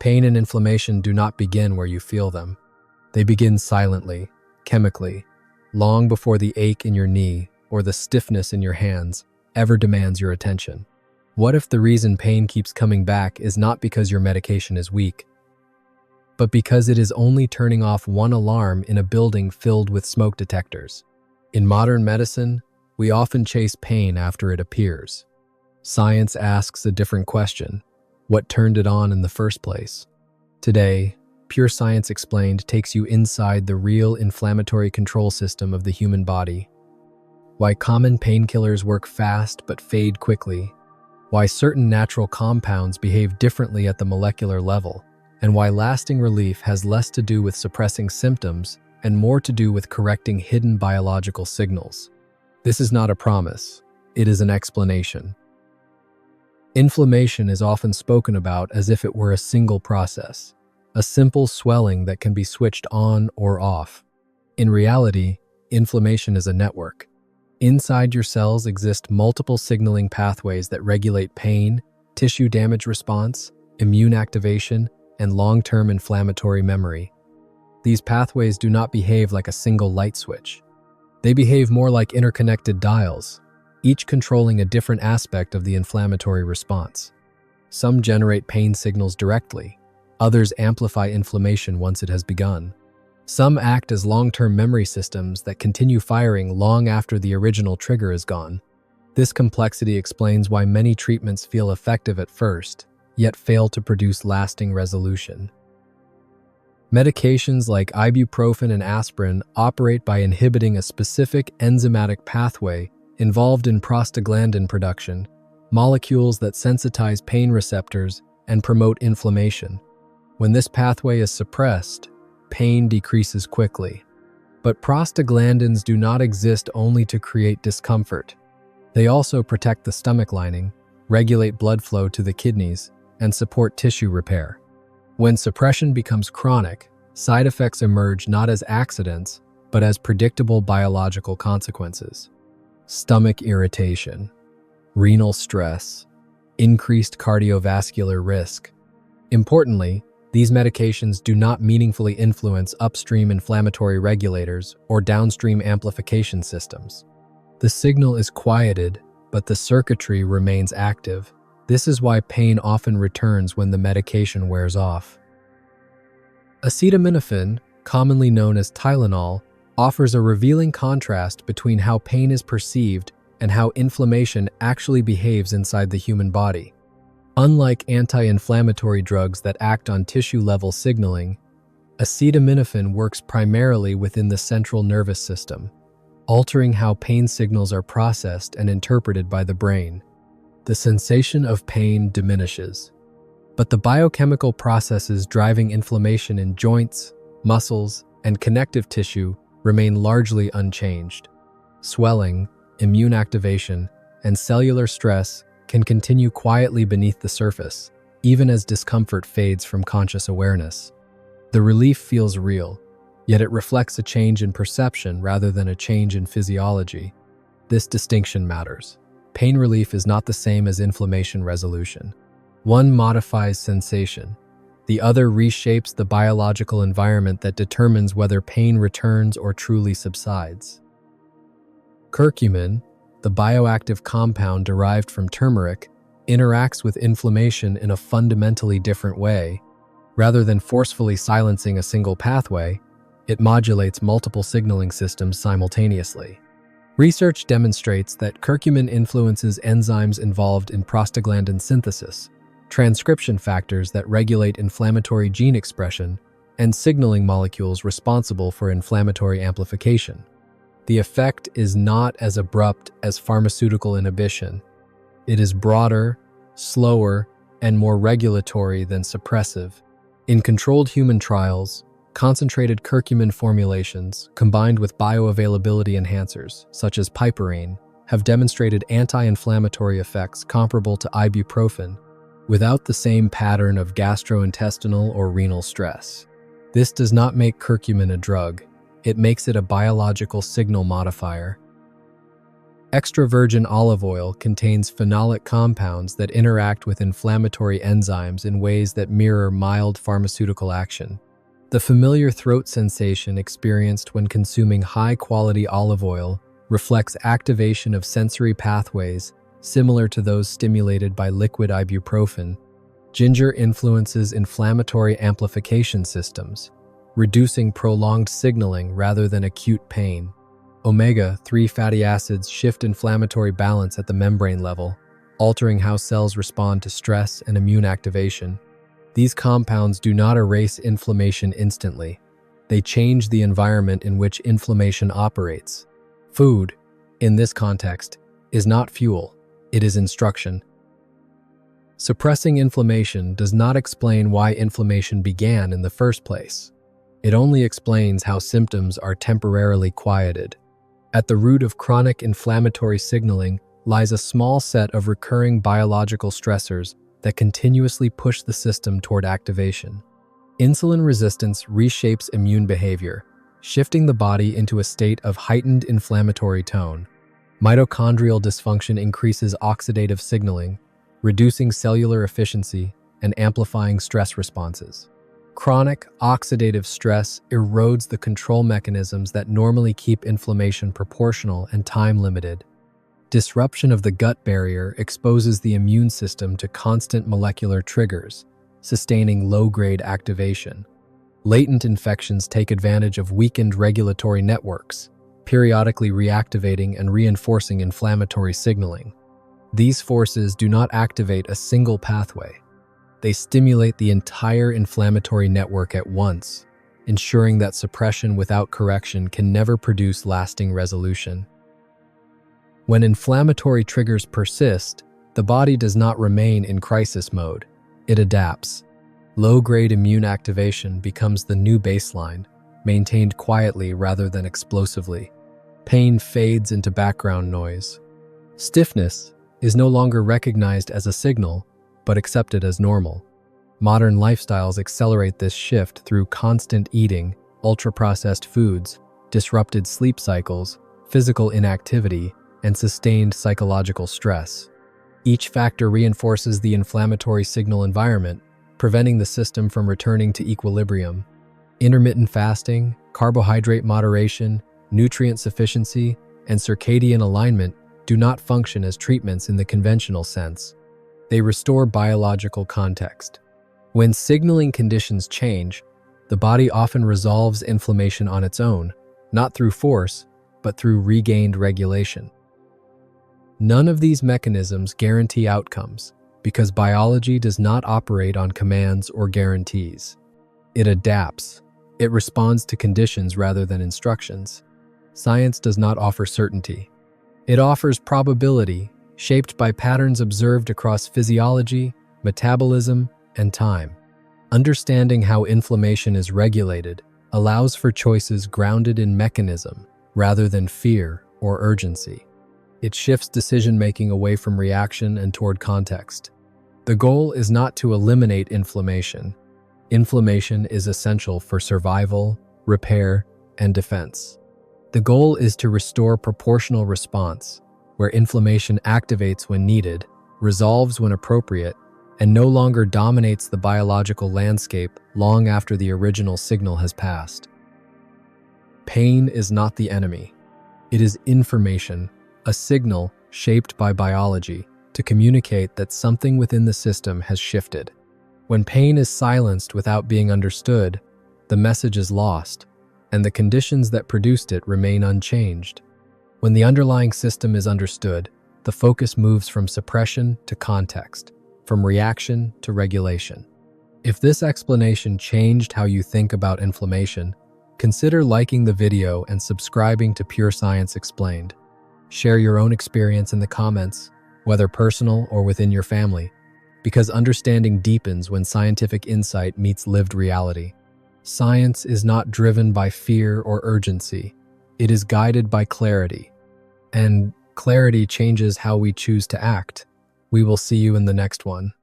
Pain and inflammation do not begin where you feel them. They begin silently, chemically, long before the ache in your knee or the stiffness in your hands ever demands your attention. What if the reason pain keeps coming back is not because your medication is weak, but because it is only turning off one alarm in a building filled with smoke detectors? In modern medicine, we often chase pain after it appears. Science asks a different question: what turned it on in the first place? Today, Pure Science Explained takes you inside the real inflammatory control system of the human body. Why common painkillers work fast but fade quickly, why certain natural compounds behave differently at the molecular level, and why lasting relief has less to do with suppressing symptoms and more to do with correcting hidden biological signals. This is not a promise, it is an explanation. Inflammation is often spoken about as if it were a single process, a simple swelling that can be switched on or off. In reality, inflammation is a network. Inside your cells exist multiple signaling pathways that regulate pain, tissue damage response, immune activation, and long-term inflammatory memory. These pathways do not behave like a single light switch. They behave more like interconnected dials, each controlling a different aspect of the inflammatory response. Some generate pain signals directly, others amplify inflammation once it has begun. Some act as long-term memory systems that continue firing long after the original trigger is gone. This complexity explains why many treatments feel effective at first, yet fail to produce lasting resolution. Medications like ibuprofen and aspirin operate by inhibiting a specific enzymatic pathway involved in prostaglandin production, molecules that sensitize pain receptors and promote inflammation. When this pathway is suppressed, pain decreases quickly. But prostaglandins do not exist only to create discomfort. They also protect the stomach lining, regulate blood flow to the kidneys, and support tissue repair. When suppression becomes chronic, side effects emerge not as accidents, but as predictable biological consequences. Stomach irritation, renal stress, increased cardiovascular risk. Importantly, these medications do not meaningfully influence upstream inflammatory regulators or downstream amplification systems. The signal is quieted, but the circuitry remains active. This is why pain often returns when the medication wears off. Acetaminophen, commonly known as Tylenol, offers a revealing contrast between how pain is perceived and how inflammation actually behaves inside the human body. Unlike anti-inflammatory drugs that act on tissue-level signaling, acetaminophen works primarily within the central nervous system, altering how pain signals are processed and interpreted by the brain. The sensation of pain diminishes, but the biochemical processes driving inflammation in joints, muscles, and connective tissue remain largely unchanged. Swelling, immune activation, and cellular stress can continue quietly beneath the surface, even as discomfort fades from conscious awareness. The relief feels real, yet it reflects a change in perception rather than a change in physiology. This distinction matters. Pain relief is not the same as inflammation resolution. One modifies sensation. The other reshapes the biological environment that determines whether pain returns or truly subsides. Curcumin, the bioactive compound derived from turmeric, interacts with inflammation in a fundamentally different way. Rather than forcefully silencing a single pathway, it modulates multiple signaling systems simultaneously. Research demonstrates that curcumin influences enzymes involved in prostaglandin synthesis, transcription factors that regulate inflammatory gene expression, and signaling molecules responsible for inflammatory amplification. The effect is not as abrupt as pharmaceutical inhibition. It is broader, slower, and more regulatory than suppressive. In controlled human trials, concentrated curcumin formulations, combined with bioavailability enhancers, such as piperine, have demonstrated anti-inflammatory effects comparable to ibuprofen, without the same pattern of gastrointestinal or renal stress. This does not make curcumin a drug. It makes it a biological signal modifier. Extra virgin olive oil contains phenolic compounds that interact with inflammatory enzymes in ways that mirror mild pharmaceutical action. The familiar throat sensation experienced when consuming high-quality olive oil reflects activation of sensory pathways similar to those stimulated by liquid ibuprofen. Ginger influences inflammatory amplification systems, reducing prolonged signaling rather than acute pain. Omega-3 fatty acids shift inflammatory balance at the membrane level, altering how cells respond to stress and immune activation. These compounds do not erase inflammation instantly. They change the environment in which inflammation operates. Food, in this context, is not fuel, it is instruction. Suppressing inflammation does not explain why inflammation began in the first place. It only explains how symptoms are temporarily quieted. At the root of chronic inflammatory signaling lies a small set of recurring biological stressors that continuously push the system toward activation. Insulin resistance reshapes immune behavior, shifting the body into a state of heightened inflammatory tone. Mitochondrial dysfunction increases oxidative signaling, reducing cellular efficiency and amplifying stress responses. Chronic oxidative stress erodes the control mechanisms that normally keep inflammation proportional and time-limited. Disruption of the gut barrier exposes the immune system to constant molecular triggers, sustaining low-grade activation. Latent infections take advantage of weakened regulatory networks, periodically reactivating and reinforcing inflammatory signaling. These forces do not activate a single pathway. They stimulate the entire inflammatory network at once, ensuring that suppression without correction can never produce lasting resolution. When inflammatory triggers persist, the body does not remain in crisis mode. It adapts. Low-grade immune activation becomes the new baseline, maintained quietly rather than explosively. Pain fades into background noise. Stiffness is no longer recognized as a signal, but accepted as normal. Modern lifestyles accelerate this shift through constant eating, ultra-processed foods, disrupted sleep cycles, physical inactivity, and sustained psychological stress. Each factor reinforces the inflammatory signal environment, preventing the system from returning to equilibrium. Intermittent fasting, carbohydrate moderation, nutrient sufficiency, and circadian alignment do not function as treatments in the conventional sense. They restore biological context. When signaling conditions change, the body often resolves inflammation on its own, not through force, but through regained regulation. None of these mechanisms guarantee outcomes, because biology does not operate on commands or guarantees. It adapts. It responds to conditions rather than instructions. Science does not offer certainty. It offers probability, shaped by patterns observed across physiology, metabolism, and time. Understanding how inflammation is regulated allows for choices grounded in mechanism rather than fear or urgency. It shifts decision-making away from reaction and toward context. The goal is not to eliminate inflammation. Inflammation is essential for survival, repair, and defense. The goal is to restore proportional response, where inflammation activates when needed, resolves when appropriate, and no longer dominates the biological landscape long after the original signal has passed. Pain is not the enemy. It is information, a signal shaped by biology to communicate that something within the system has shifted. When pain is silenced without being understood, the message is lost, and the conditions that produced it remain unchanged. When the underlying system is understood, the focus moves from suppression to context, from reaction to regulation. If this explanation changed how you think about inflammation, consider liking the video and subscribing to Pure Science Explained. Share your own experience in the comments, whether personal or within your family, because understanding deepens when scientific insight meets lived reality. Science is not driven by fear or urgency. It is guided by clarity. And clarity changes how we choose to act. We will see you in the next one.